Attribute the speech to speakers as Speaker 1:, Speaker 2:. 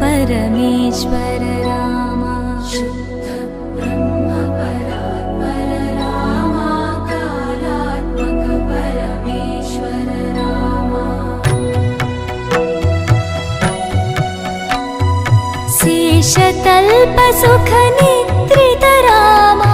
Speaker 1: परमेश्वर रामा शुद्ध ब्रह्म परात्पर रामा कालात्मक परमेश्वर रामा शेषतल्प सुख निद्रित रामा